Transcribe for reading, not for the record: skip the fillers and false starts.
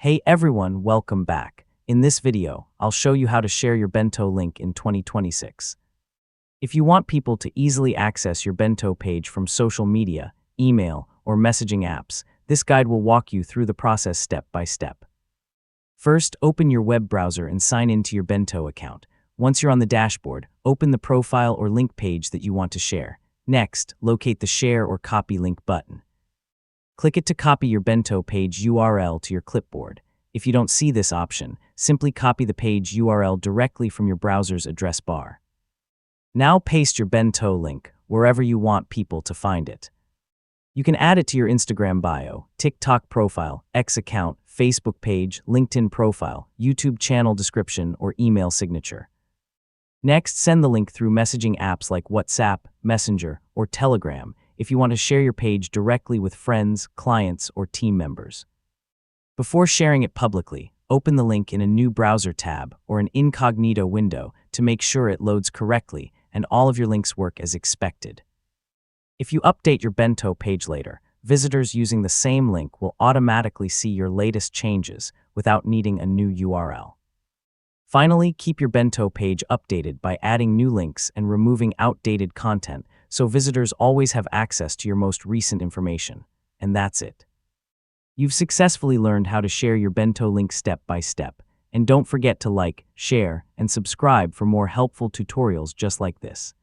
Hey everyone, welcome back. In this video, I'll show you how to share your Bento link in 2026. If you want people to easily access your Bento page from social media, email, or messaging apps, this guide will walk you through the process step by step. First, open your web browser and sign into your Bento account. Once you're on the dashboard, open the profile or link page that you want to share. Next, locate the Share or Copy Link button. Click it to copy your Bento page URL to your clipboard. If you don't see this option, simply copy the page URL directly from your browser's address bar. Now paste your Bento link wherever you want people to find it. You can add it to your Instagram bio, TikTok profile, X account, Facebook page, LinkedIn profile, YouTube channel description, or email signature. Next, send the link through messaging apps like WhatsApp, Messenger, or Telegram if you want to share your page directly with friends, clients, or team members. Before sharing it publicly, open the link in a new browser tab or an incognito window to make sure it loads correctly and all of your links work as expected. If you update your Bento page later, visitors using the same link will automatically see your latest changes without needing a new URL. Finally, keep your Bento page updated by adding new links and removing outdated content so visitors always have access to your most recent information. And that's it. You've successfully learned how to share your Bento link step by step. And don't forget to like, share, and subscribe for more helpful tutorials just like this.